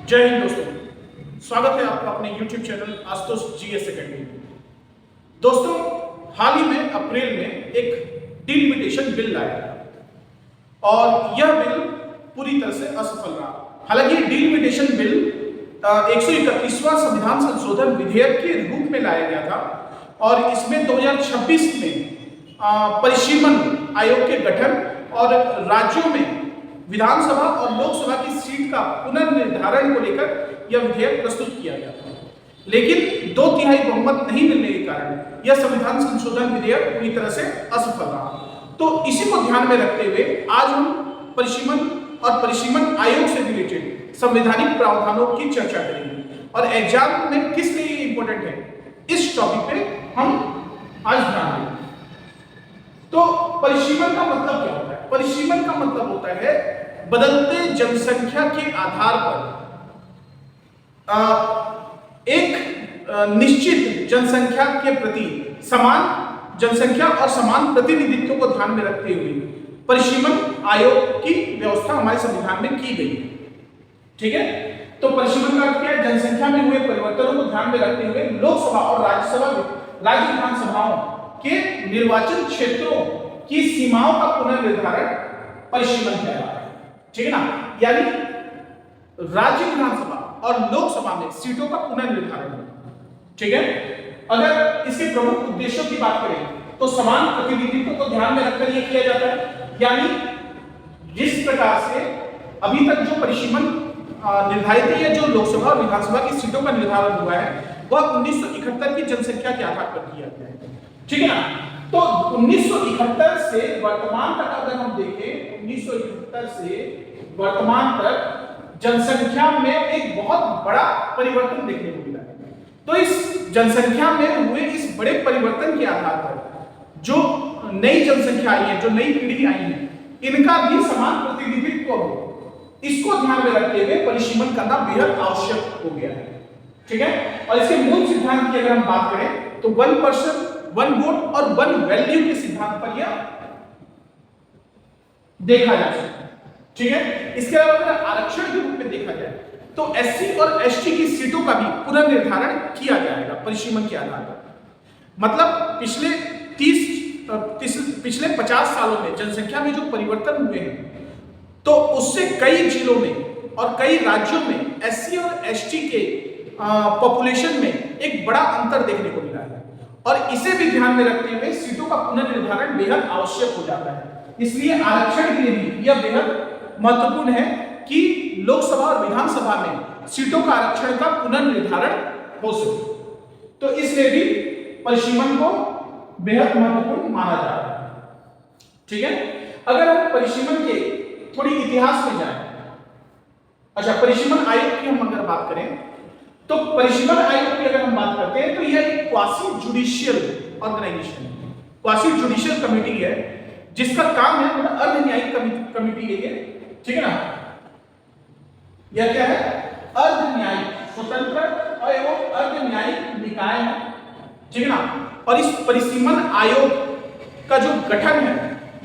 जय हिंद दोस्तों, स्वागत है आपका अपने YouTube channel Ashutosh GS academy में। दोस्तों, हाल ही में अप्रैल में एक डिलिमिटेशन बिल लाया गया और यह बिल पूरी तरह से असफल रहा। हालांकि डिलिमिटेशन बिल 131वां संविधान संशोधन विधेयक के रूप में लाया गया था और इसमें 2026 में परिसीमन आयोग के गठन और राज्यों में विधानसभा और लोकसभा की सीट का पुनर्निर्धारण को लेकर यह विधेयक प्रस्तुत किया गया था, लेकिन 2/3 बहुमत नहीं मिलने के कारण यह संविधान संशोधन विधेयक पूरी तरह से असफल रहा। तो इसी को ध्यान में रखते हुए आज हम परिसीमन और परिसीमन आयोग से रिलेटेड संवैधानिक प्रावधानों की चर्चा करेंगे और एग्जाम में किस लिए इंपॉर्टेंट है, इस टॉपिक पे हम आज ध्यान देंगे। तो परिसीमन का मतलब क्या होता है? परिसीमन का मतलब होता है बदलते जनसंख्या के आधार पर एक निश्चित जनसंख्या के प्रति समान जनसंख्या और समान प्रतिनिधित्व को ध्यान में रखते हुए परिसीमन आयोग की व्यवस्था हमारे संविधान में की गई है। ठीक है, तो परिसीमन का अर्थ क्या है? जनसंख्या में हुए परिवर्तनों को ध्यान में रखते हुए लोकसभा और राज्य विधानसभाओं के निर्वाचन क्षेत्रों की सीमाओं का पुनर्निर्धारण परिसीमन कहलाता है। ठीक है ना, यानी राज्य विधानसभा और लोकसभा में सीटों का पुनर्निर्धारण। ठीक है, अगर इसके प्रमुख उद्देश्यों की बात करें तो समान प्रतिनिधित्व को ध्यान में रखकर यह किया जाता है, यानी जिस प्रकार से अभी तक जो परिसीमन निर्धारित है या जो लोकसभा और विधानसभा की सीटों का निर्धारण हुआ है वह 1971 की जनसंख्या के आधार पर किया गया है। ठीक है ना, तो 1971 से वर्तमान तक अगर हम देखें, 1971 से वर्तमान तक जनसंख्या में एक बहुत बड़ा परिवर्तन देखने को मिला है। तो इस जनसंख्या में हुए इस बड़े परिवर्तन के आधार पर जो नई जनसंख्या आई है, जो नई पीढ़ी आई है, इनका भी समान प्रतिनिधित्व हो, इसको ध्यान में रखते हुए परिसीमन करना बेहद आवश्यक हो गया है। ठीक है, और इसके मूल सिद्धांत की अगर हम बात करें तो 1 पर्सन 1 वोट और 1 वैल्यू के सिद्धांत पर यह देखा जा सकता है। ठीक है, इसके अलावा अगर आरक्षण के रूप में देखा जाए तो एससी और एसटी की सीटों का भी पुनर्निर्धारण किया जाएगा परिसीमन के आधार पर। मतलब पिछले 50 सालों में जनसंख्या में जो परिवर्तन हुए हैं तो उससे कई जिलों में और कई राज्यों में एससी और एसटी के पॉपुलेशन में एक बड़ा अंतर देखने को मिला है और इसे भी ध्यान में रखते हुए सीटों का पुनर्निर्धारण बेहद आवश्यक हो जाता है। इसलिए आरक्षण के लिए भी यह बेहद महत्वपूर्ण है कि लोकसभा और विधानसभा में सीटों का आरक्षण का पुनर्निर्धारण हो सके। तो इसलिए भी परिसीमन को बेहद महत्वपूर्ण माना जा रहा है। ठीक है, अगर हम परिसीमन के थोड़ी इतिहास में जाएं, अच्छा परिसीमन आयोग की हम अगर बात करें तो परिसीमन आयोग की अगर हम बात करते हैं तो यह एक क्वासी जुडिशियल ऑर्गेनाइजेशन है, क्वासी जुडिशियल कमेटी है जिसका काम है मतलब अर्ध न्यायिक कमेटी है ये। ठीक है ना, यह क्या है? अर्ध न्यायिक, स्वतंत्र और एवं अर्ध न्यायिक निकाय है। ठीक है ना, और इस परिसीमन आयोग का जो गठन है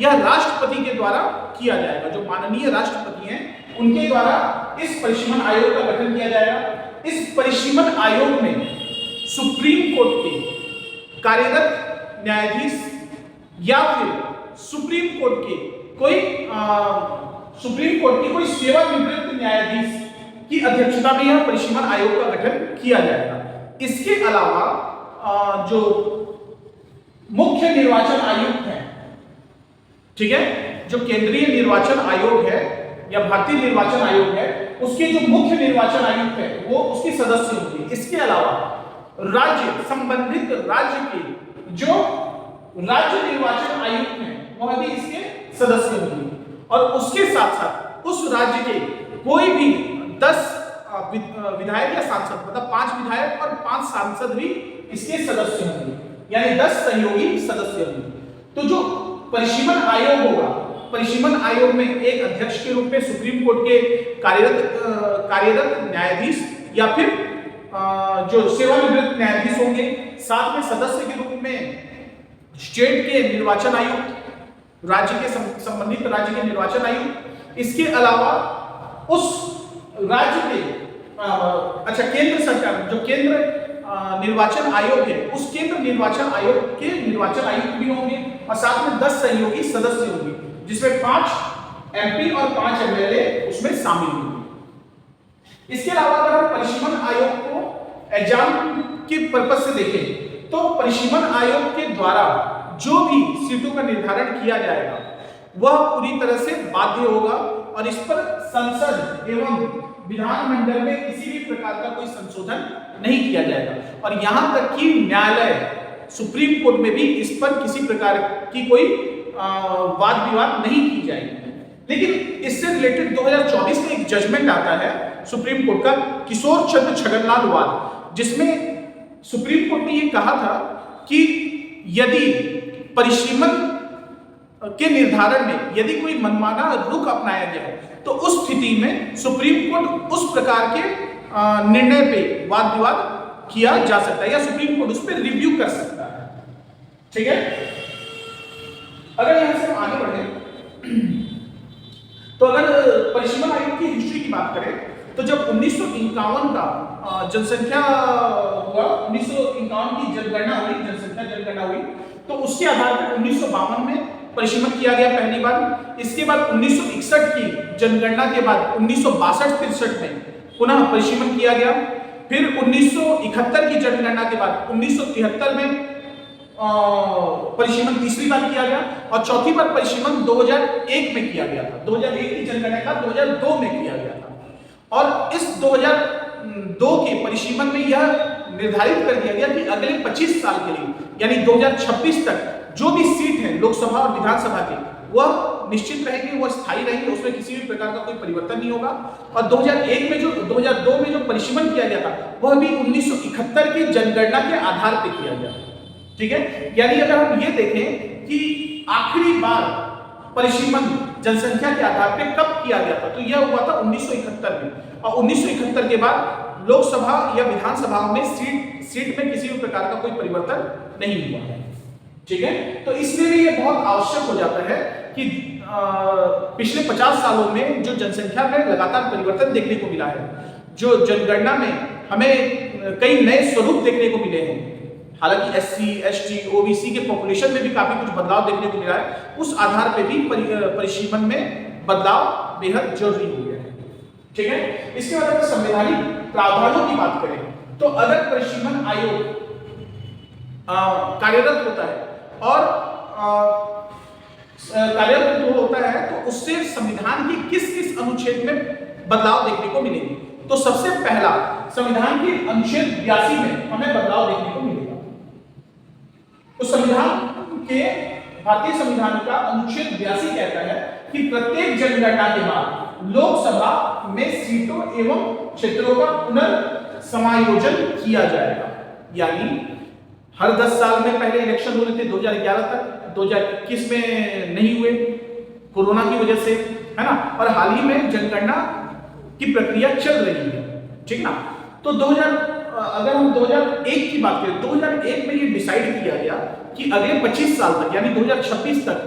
यह राष्ट्रपति के द्वारा किया जाएगा। जो माननीय राष्ट्रपति हैं उनके द्वारा इस परिसीमन आयोग का गठन किया जाएगा। इस परिसीमन आयोग में सुप्रीम कोर्ट के कार्यरत न्यायाधीश या फिर सुप्रीम कोर्ट की कोई सेवानिवृत्त न्यायाधीश की अध्यक्षता में यह परिसीमन आयोग का गठन किया जाएगा। इसके अलावा जो मुख्य निर्वाचन आयुक्त हैं, ठीक है, जो केंद्रीय निर्वाचन आयोग है या भारतीय निर्वाचन आयोग है, उसके जो मुख्य निर्वाचन आयुक्त है वो उसके सदस्य होंगे। इसके अलावा संबंधित राज्य के जो राज्य निर्वाचन आयुक्त हैं वह भी इसके सदस्य होंगे और उसके साथ साथ उस राज्य के कोई भी 10 विधायक या सांसद, मतलब 5 विधायक और 5 सांसद भी इसके सदस्य होंगे, यानी 10 सहयोगी सदस्य होंगे। तो जो परिसीमन आयोग होगा, परिसीमन आयोग में एक अध्यक्ष के रूप में सुप्रीम कोर्ट के कार्यरत न्यायाधीश या फिर जो सेवानिवृत्त न्यायाधीश होंगे, साथ में सदस्य के रूप में स्टेट के निर्वाचन आयुक्त, राज्य के संबंधित राज्य के निर्वाचन आयुक्त, इसके अलावा उस राज्य के अच्छा, केंद्र सरकार जो केंद्र निर्वाचन आयोग है, उस केंद्र निर्वाचन आयोग के निर्वाचन आयुक्त भी होंगे और साथ में 10 सहयोगी सदस्य होंगे, जिसमें 5 एमपी और 5 एमएलए उसमें शामिल होंगे। इसके अलावा अगर हम परिसीमन आयोग को एग्जाम के पर्पज से देखें तो परिसीमन आयोग के द्वारा जो भी सीटों का निर्धारण किया जाएगा वह पूरी तरह से बाध्य होगा और इस पर संसद एवं विधानमंडल में किसी भी प्रकार का कोई संशोधन नहीं किया जाएगा और यहां तक कि न्यायालय सुप्रीम कोर्ट में भी इस पर किसी प्रकार की कोई वाद विवाद नहीं की जाएगी। लेकिन इससे रिलेटेड 2024 में एक जजमेंट आता है सुप्रीम कोर्ट का, किशोर चंद्र छगनलाल वाद, जिसमें सुप्रीम कोर्ट ने ये कहा था कि यदि परिसीमन के निर्धारण में यदि कोई मनमाना रुख अपनाया जाए तो उस स्थिति में सुप्रीम कोर्ट उस प्रकार के निर्णय पे वाद विवाद किया जा सकता है या सुप्रीम कोर्ट उस पर रिव्यू कर सकता है। ठीक है, अगर यहां से हम आगे बढ़े तो अगर परिसीमन आयोग की हिस्ट्री की बात करें तो जब 1951 का जनसंख्या हुआ, 1951 की जनगणना हुई, जनसंख्या जनगणना हुई, तो उसके आधार पर 1952 में परिसीमन किया गया पहली बार। इसके बाद 1961 की जनगणना के बाद 1962-63 में पुनः परिसीमन किया गया। फिर 1971 की जनगणना के बाद 1973 में परिसीमन तीसरी बार किया गया और चौथी बार परिसीमन 2001 में किया गया था। 2001 की जनगणना का 2002 में किया गया था और इस 2002 के परिसीमन में यह निर्धारित कर दिया गया कि अगले 25 साल के लिए यानी 2026 तक जो भी सीट है लोकसभा और विधानसभा के वह निश्चित रहेंगे, वह स्थायी रहेंगे, उसमें किसी भी प्रकार का कोई परिवर्तन नहीं होगा। और 2001 में जो 2002 में जो परिसीमन किया गया था वह भी 1971 की जनगणना के आधार पर किया गया। ठीक है, यानी अगर हम ये देखें कि आखिरी बार परिसीमन जनसंख्या के आधार पर कब किया गया था तो यह हुआ था 1971 में और 1971 के बाद लोकसभा या विधानसभाओं में सीट में किसी भी प्रकार का कोई परिवर्तन नहीं हुआ है। ठीक है, तो इसलिए भी ये बहुत आवश्यक हो जाता है कि पिछले 50 सालों में जो जनसंख्या में लगातार परिवर्तन देखने को मिला है, जो जनगणना में हमें कई नए स्वरूप देखने को मिले हैं, हालांकि एससी, एसटी, ओबीसी के पॉपुलेशन में भी काफी कुछ बदलाव देखने को मिला है, उस आधार पे भी परिसीमन में बदलाव बेहद जरूरी हो गया है। ठीक है, इसके बाद अगर संवैधानिक प्रावधानों की बात करें तो अगर परिसीमन आयोग कार्यरत होता है और कार्यरत होता है तो उससे संविधान के किस किस अनुच्छेद में बदलाव देखने को मिलेंगे। तो सबसे पहला संविधान के अनुच्छेद 82 में हमें बदलाव देखने को मिलेगा। तो संविधान के भारतीय संविधान का अनुच्छेद 82 कहता है कि प्रत्येक जनगणना के बाद लोकसभा में सीटों एवं क्षेत्रों का पुनर्समायोजन किया जाएगा। यानी हर 10 साल में पहले इलेक्शन होने थे 2011 तक, 2021 में नहीं हुए कोरोना की वजह से, है ना, और हाल ही में जनगणना की प्रक्रिया चल रही है। ठीक ना, तो अगर हम 2001 की बात करें, 2001 में ये डिसाइड किया गया कि अगले 25 साल तक यानी 2026 तक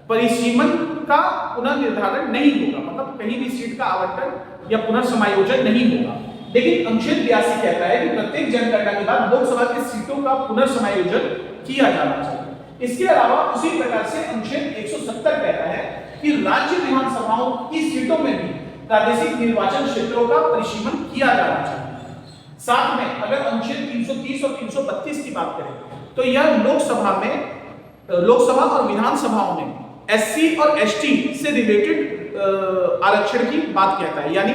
परिसीमन का पुनर्निर्धारण नहीं होगा, मतलब कहीं भी सीट का आवंटन या पुनर्समायोजन नहीं होगा। लेकिन अनुच्छेद 82 कहता है कि प्रत्येक जनगणना के बाद लोकसभा की सीटों का पुनर्समायोजन किया जाना चाहिए। इसके अलावा उसी प्रकार से अनुच्छेद 170 कहता है कि राज्य विधानसभाओं की सीटों में भी प्रादेशिक निर्वाचन क्षेत्रों का परिसीमन किया जाना चाहिए। साथ में अगर अनुच्छेद 330 और 332 की बात करें तो यह लोकसभा और विधानसभाओं में एससी और एसटी से रिलेटेड आरक्षण की बात कहता है। यानी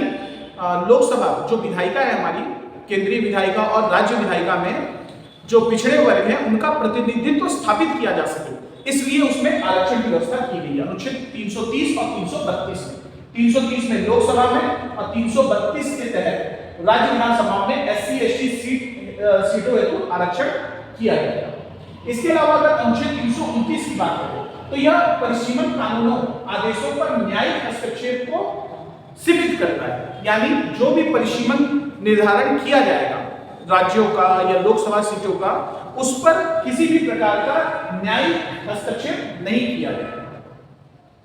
लोकसभा जो विधायिका है हमारी केंद्रीय विधायिका और राज्य विधायिका में जो पिछड़े वर्ग हैं उनका प्रतिनिधित्व स्थापित किया जा सके, इसलिए उसमें आरक्षण की व्यवस्था की गई है अनुच्छेद 330 और 332 में। 330 में लोकसभा में और 332 के तहत राज्य विधानसभा में एससी एसटी सीटों हेतु आरक्षण किया गया। इसके अलावा अगर अनुच्छेद 329 की बात करें तो यह परिसीमन कानूनों आदेशों पर न्यायिक हस्तक्षेप को सीमित करता है। यानी जो भी परिसीमन निर्धारण किया जाएगा राज्यों का या लोकसभा सीटों का, उस पर किसी भी प्रकार का न्यायिक हस्तक्षेप नहीं किया जाएगा।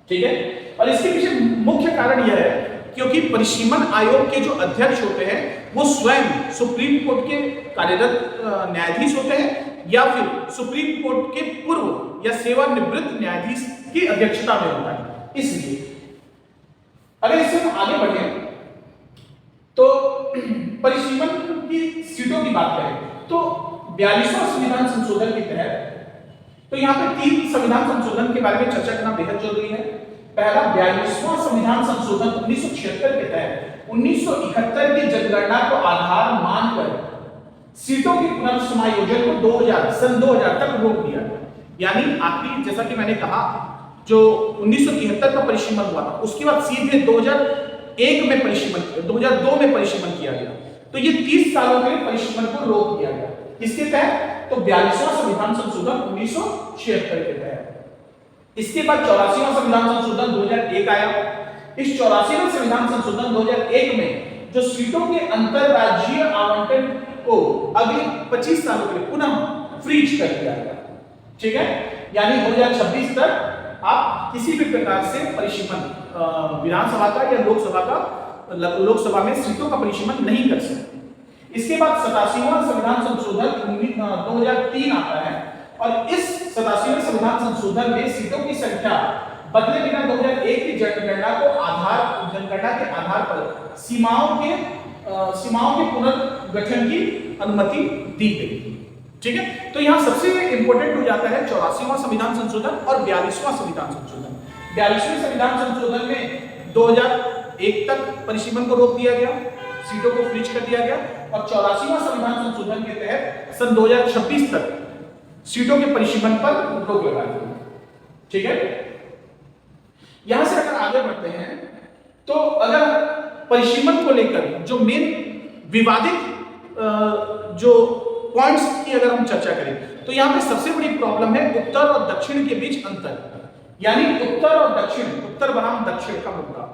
ठीक है, और इसके पीछे मुख्य कारण यह है क्योंकि परिसीमन आयोग के जो अध्यक्ष होते हैं वो स्वयं सुप्रीम कोर्ट के कार्यरत न्यायाधीश होते हैं या फिर सुप्रीम कोर्ट के पूर्व या सेवानिवृत्त न्यायाधीश की अध्यक्षता में होता है। इसलिए अगर इससे हम आगे बढ़े तो परिसीमन की सीटों की बात करें तो 42वां संविधान संशोधन के तहत तो यहाँ पे 3 संविधान संशोधन के बारे में चर्चा करना बेहद जरूरी है। पहला 42वां संविधान संशोधन 1976 के तहत 1971 की जनगणना को आधार मानकर सीटों के पुनर्समायोजन को 2000 तक रोक दिया गया। यानी आखिरी जैसा कि मैंने कहा जो 1973 का परिसीमन हुआ था उसके बाद सीधे 2001 में परिसीमन 2002 में परिसीमन किया गया। तो ये 30 सालों के परिसीमन को रोक दिया गया। इसके तहत तो 42वां संविधान संशोधन 1976 के तहत। इसके बाद 84वां संविधान संशोधन 2001 आया। इस 84वें संविधान संशोधन 2001 में जो सीटों के अंतरराज्यीय आवंटन को अगले 25 सालों के लिए पुनः फ्रीज कर दिया गया। ठीक है, यानी 2026 तक आप किसी भी प्रकार से परिसीमन विधानसभा का या लोकसभा में सीटों का परिसीमन नहीं कर सकते। इसके बाद 87वां संविधान संशोधन 2003 आता है और इस 87वें संविधान संशोधन में सीटों की संख्या बदले बिना 2001 की जनगणना के आधार पर सीमाओं के पुनर्गठन की अनुमति दी गई। ठीक है, तो यहाँ सबसे इंपॉर्टेंट हो जाता है 84वां संविधान संशोधन और 42वां संविधान संशोधन। 42वें संविधान संशोधन में 2001 तक परिसीमन को रोक दिया गया, सीटों को फ्रीज कर दिया गया और 84वां संविधान संशोधन के तहत सन 2026 तक सीटों के परिसीमन पर रोक लगा दी। ठीक है, यहां से अगर आगे बढ़ते हैं तो अगर परिसीमन को लेकर जो मेन विवादित जो पॉइंट्स की अगर हम चर्चा करें तो यहां पे सबसे बड़ी प्रॉब्लम है उत्तर और दक्षिण के बीच अंतर, यानी उत्तर और दक्षिण, उत्तर बनाम दक्षिण का मुद्दा।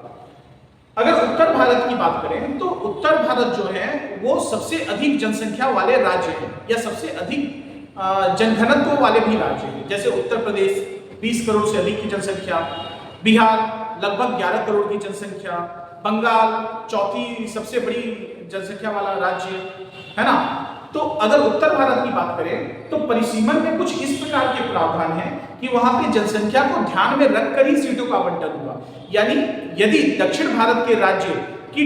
अगर उत्तर भारत की बात करें तो उत्तर भारत जो है वो सबसे अधिक जनसंख्या वाले राज्य है या सबसे अधिक जनघनत्व वाले भी राज्य हैं। जैसे उत्तर प्रदेश 20 करोड़ से अधिक की जनसंख्या, बिहार लगभग 11 करोड़ की जनसंख्या, बंगाल चौथी सबसे बड़ी जनसंख्या वाला राज्य है ना। तो अगर उत्तर भारत की बात करें तो परिसीमन में कुछ इस प्रकार के प्रावधान हैं कि वहां पे जनसंख्या को ध्यान में रखकर ही सीटों का आवंटन हुआ। यानी यदि दक्षिण भारत के राज्य की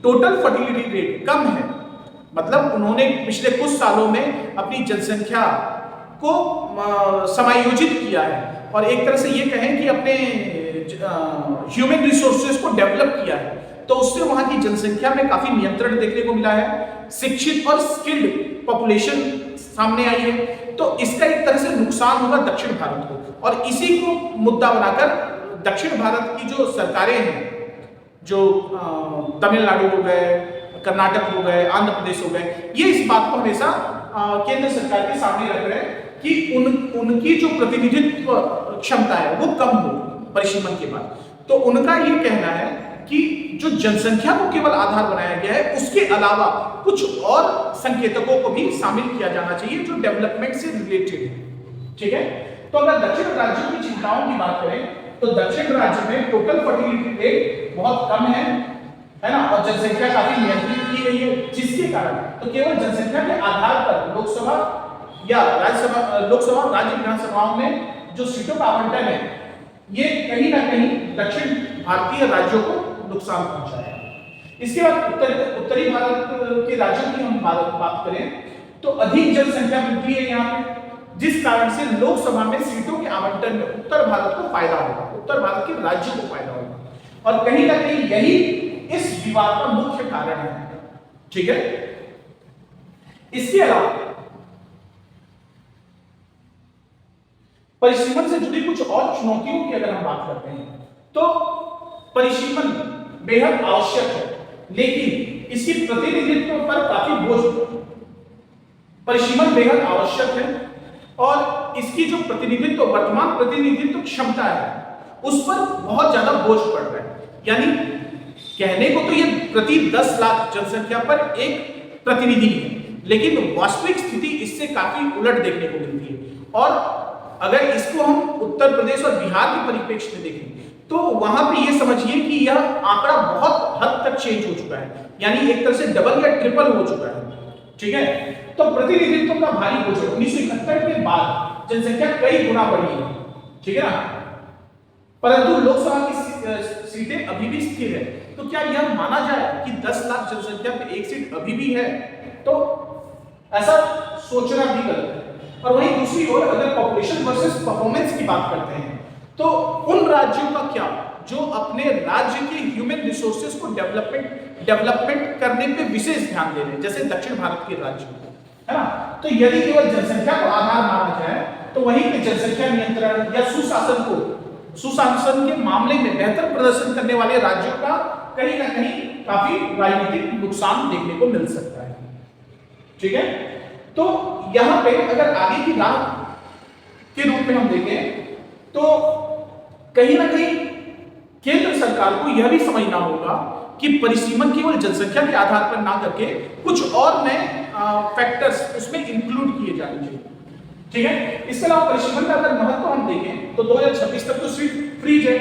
टोटल फर्टिलिटी रेट कम है, मतलब उन्होंने पिछले कुछ सालों में अपनी जनसंख्या को समायोजित किया है और एक तरह से ये कहें कि अपने ह्यूमन रिसोर्सेज को डेवलप किया है, तो उससे वहां की जनसंख्या में काफी नियंत्रण देखने को मिला है, शिक्षित और स्किल्ड पॉपुलेशन सामने आई है। तो इसका एक तरह से नुकसान होगा दक्षिण भारत को और इसी को मुद्दा बनाकर दक्षिण भारत की जो सरकारें हैं, जो तमिलनाडु हो गए, कर्नाटक हो गए, आंध्र प्रदेश हो गए, ये इस बात को हमेशा केंद्र सरकार के सामने रख रहे हैं कि उनकी जो प्रतिनिधित्व क्षमता है वो कम हो परिसीमन के बाद। तो उनका ये कहना है कि जो जनसंख्या को केवल आधार बनाया गया है उसके अलावा कुछ और संकेतकों को भी शामिल किया जाना चाहिए जो डेवलपमेंट से रिलेटेड है। ठीक है, तो अगर दक्षिण राज्यों की चिंताओं की बात करें तो दक्षिण राज्य में टोटल फर्टिलिटी रेट बहुत कम है ना, और जनसंख्या काफी नियंत्रित की गई है, जिसके कारण तो केवल जनसंख्या के आधार पर लोकसभा या लोकसभा राज्य विधानसभाओं में जो सीटों का आवंटन है ये कहीं ना कहीं दक्षिण भारतीय राज्यों को नुकसान पहुंचाया। इसके बाद उत्तरी भारत के राज्यों की हम बात करें तो अधिक जनसंख्या वृद्धि है यहाँ पे, जिस कारण से लोकसभा में सीटों के आवंटन में उत्तर भारत को फायदा होगा, उत्तर भारत के राज्यों को फायदा होगा और कहीं ना कहीं यही इस विवाद का मुख्य कारण है। ठीक है, इसके अलावा परिसीमन से जुड़ी कुछ और चुनौतियों की अगर हम बात करते हैं तो परिसीमन बेहद आवश्यक है, लेकिन इसकी प्रतिनिधित्व पर काफी बोझ, परिसीमन बेहद आवश्यक है और इसकी जो प्रतिनिधित्व वर्तमान प्रतिनिधित्व क्षमता है उस पर बहुत ज्यादा बोझ पड़ रहा है। यानी कहने को तो ये प्रति 10 लाख जनसंख्या पर एक प्रतिनिधि है, लेकिन वास्तविक स्थिति इससे काफी उलट देखने को मिलती है। और अगर इसको हम उत्तर प्रदेश और बिहार के परिप्रेक्ष्य में देखें तो वहां पे ये समझिए कि यह आंकड़ा बहुत हद तक चेंज हो चुका है, यानी एक तरह से डबल या ट्रिपल हो चुका है। ठीक है, तो प्रतिनिधित्व का भारी बोझ 1971 के बाद जनसंख्या कई गुना बढ़ी है। ठीक है ना, परंतु लोकसभा की सीटें अभी भी स्थिर है। तो क्या यह माना जाए कि 10 लाख जनसंख्या पे एक सीट अभी भी है? तो ऐसा सोचना भी गलत है। और वहीं दूसरी ओर अगर पॉपुलेशन वर्सेस परफॉर्मेंस की बात करते हैं तो उन राज्यों का क्या जो अपने राज्य के ह्यूमन रिसोर्सेज को डेवलपमेंट करने पे विशेष ध्यान दे रहे हैं, जैसे दक्षिण भारत के राज्य, है ना। तो यदि केवल जनसंख्या को आधार माना जाए तो वहीं पे जनसंख्या नियंत्रण या सुशासन के मामले में बेहतर प्रदर्शन करने वाले राज्यों का कहीं ना कहीं काफी राजनीतिक नुकसान देखने को मिल सकता है। ठीक है, तो यहां पे अगर आगे की राह के रूप में हम देखें तो कहीं ना कहीं केंद्र सरकार को यह भी समझना होगा कि परिसीमन केवल जनसंख्या के आधार पर ना करके कुछ और नए फैक्टर्स उसमें इंक्लूड किए जाने चाहिए। ठीक है, इसके अलावा परिसीमन का अगर महत्व हम देखें तो 2026 तक तो सीट फ्रीज है,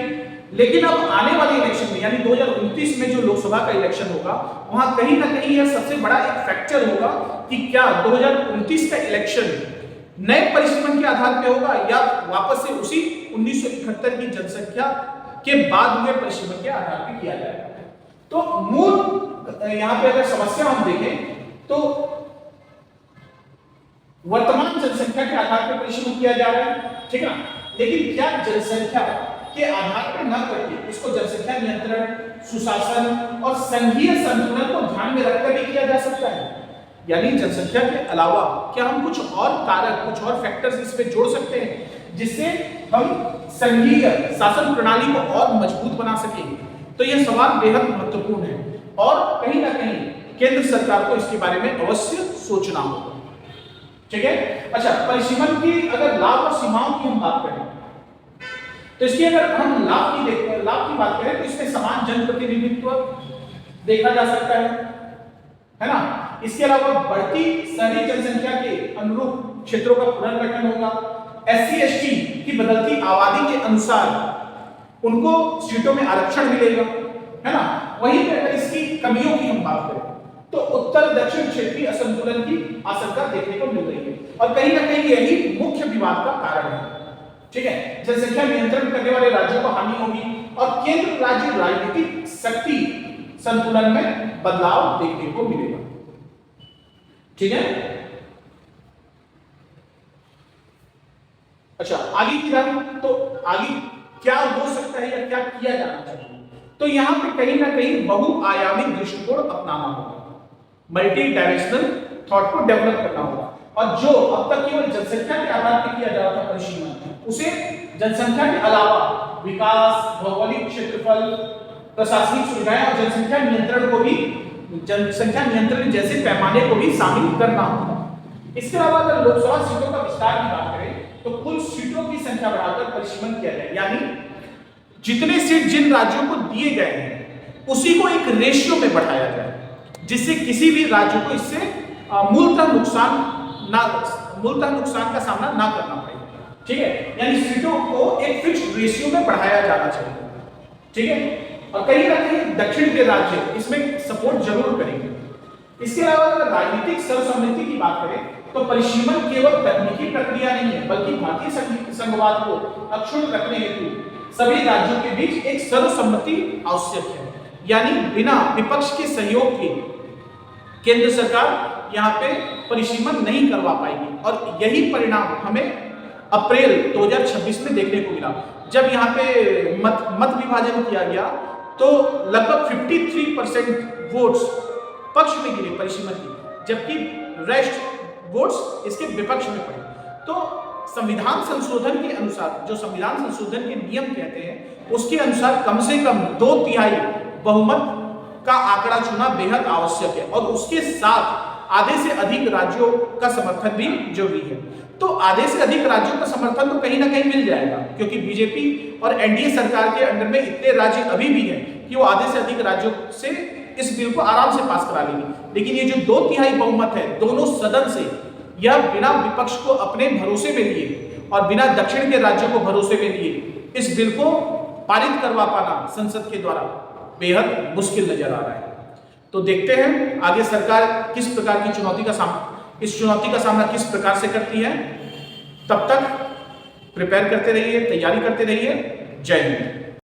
लेकिन अब आने वाले इलेक्शन में यानी 2029 में जो लोकसभा का इलेक्शन होगा वहां कहीं ना कहीं यह सबसे बड़ा एक फैक्टर होगा कि क्या 2029 का इलेक्शन नए परिसीमन के आधार पे होगा या वापस से उसी 1971 की जनसंख्या के बाद हुए परिसीमन के आधार पे किया जाएगा। तो मूल यहां पे अगर समस्या हम देखें तो वर्तमान जनसंख्या के आधार पर परिसीमन किया जा रहा है, ठीक है ना, लेकिन क्या जनसंख्या के आधार पर न करके इसको जनसंख्या नियंत्रण, सुशासन और संघीय संतुलन को ध्यान में रखकर भी किया जा सकता है? यानी जनसंख्या के अलावा क्या हम कुछ और कारक, कुछ और फैक्टर्स इसमें जोड़ सकते हैं जिससे हम संघीय शासन प्रणाली को और मजबूत बना सकें? तो यह सवाल बेहद महत्वपूर्ण है और कहीं ना कहीं केंद्र सरकार को इसके बारे में अवश्य सोचना होगा। ठीक है, अच्छा, परिसीमन की अगर लाभ और सीमाओं की हम बात करें तो इसकी अगर हम लाभ की बात करें तो इसमें समान जन प्रतिनिधित्व देखा जा सकता है ना। इसके अलावा बढ़ती शहरी जनसंख्या के अनुरूप क्षेत्रों का पुनर्गठन होगा। SC/ST की बदलती आबादी के अनुसार उनको सीटों में आरक्षण मिलेगा, है ना। वहीं पर अगर इसकी कमियों की हम बात करें तो उत्तर दक्षिण क्षेत्रीय असंतुलन की आशंका देखने को मिल रही है और कहीं ना कहीं यही मुख्य विवाद का कारण है। ठीक है, जनसंख्या नियंत्रण करने वाले राज्यों को हानि होगी और केंद्र राज्य राजनीतिक शक्ति संतुलन में बदलाव देखने को मिलेगा। ठीक है, अच्छा, आगे की बात तो आगे क्या हो सकता है या क्या किया जाना चाहिए? तो यहां पे कहीं ना कहीं बहुआयामी दृष्टिकोण अपनाना होगा, मल्टी डायमेंशनल थॉट को डेवलप करना होगा और जो अब तक केवल जनसंख्या के आधार पर किया जा रहा था परिसीमन, उसे जनसंख्या के अलावा विकास, भौगोलिक क्षेत्रफल, प्रशासनिक सुविधाएं और जनसंख्या नियंत्रण को भी, जनसंख्या नियंत्रण जैसे पैमाने को भी शामिल करना होगा। इसके अलावा अगर लोकसभा सीटों का विस्तार की बात करें तो कुल सीटों की संख्या बढ़ाकर परिसीमन किया जाए, यानी जितने सीट जिन राज्यों को दिए गए हैं उसी को एक रेशियो में बढ़ाया जाए जिससे किसी भी राज्य को इससे मूलतः नुकसान का सामना ना करना पड़े। ठीक है, यानी सीटों को एक फिक्स्ड रेशियो में बढ़ाया जाना चाहिए। ठीक है, और कहीं ना कहीं दक्षिण के राज्य इसमें सपोर्ट जरूर करेंगे। इसके अलावा अगर राजनीतिक सर्वसम्मति की बात करें तो परिसीमन केवल तकनीकी प्रक्रिया नहीं है बल्कि भारतीय संघवाद को अक्षुण्ण रखने हेतु सभी राज्यों के बीच एक सर्वसम्मति आवश्यक है, यानी बिना विपक्ष के सहयोग के केंद्र सरकार यहाँ पे परिसीमन नहीं करवा पाएगी और यही परिणाम हमें अप्रैल 2026 में देखने को मिला जब यहाँ पे मत विभाजन किया गया तो लगभग 53% वोट्स पक्ष में गिरे परिसीमन की, जबकि रेस्ट वोट्स इसके विपक्ष में पड़े। तो संविधान संशोधन के अनुसार, जो संविधान संशोधन के नियम कहते हैं उसके अनुसार कम से कम 2/3 बहुमत का आंकड़ा चुना बेहद आवश्यक है और उसके साथ आधे से अधिक राज्यों का समर्थन भी जरूरी है। तो आधे से अधिक राज्यों का समर्थन तो कहीं ना कहीं मिल जाएगा क्योंकि बीजेपी और एनडीए सरकार के अंडर में इतने राज्य अभी भी हैं कि वो आधे से अधिक राज्यों से इस बिल को आराम से पास करा लेंगे। लेकिन ये जो 2/3 बहुमत है दोनों सदन से, यह बिना विपक्ष को अपने भरोसे में लिए और बिना दक्षिण के राज्यों को भरोसे में लिए इस बिल को पारित करवा पाना संसद के द्वारा बेहद मुश्किल नजर आ रहा है। तो देखते हैं आगे सरकार किस प्रकार की इस चुनौती का सामना किस प्रकार से करती है। तब तक प्रिपेयर करते रहिए, तैयारी करते रहिए। जय हिंद।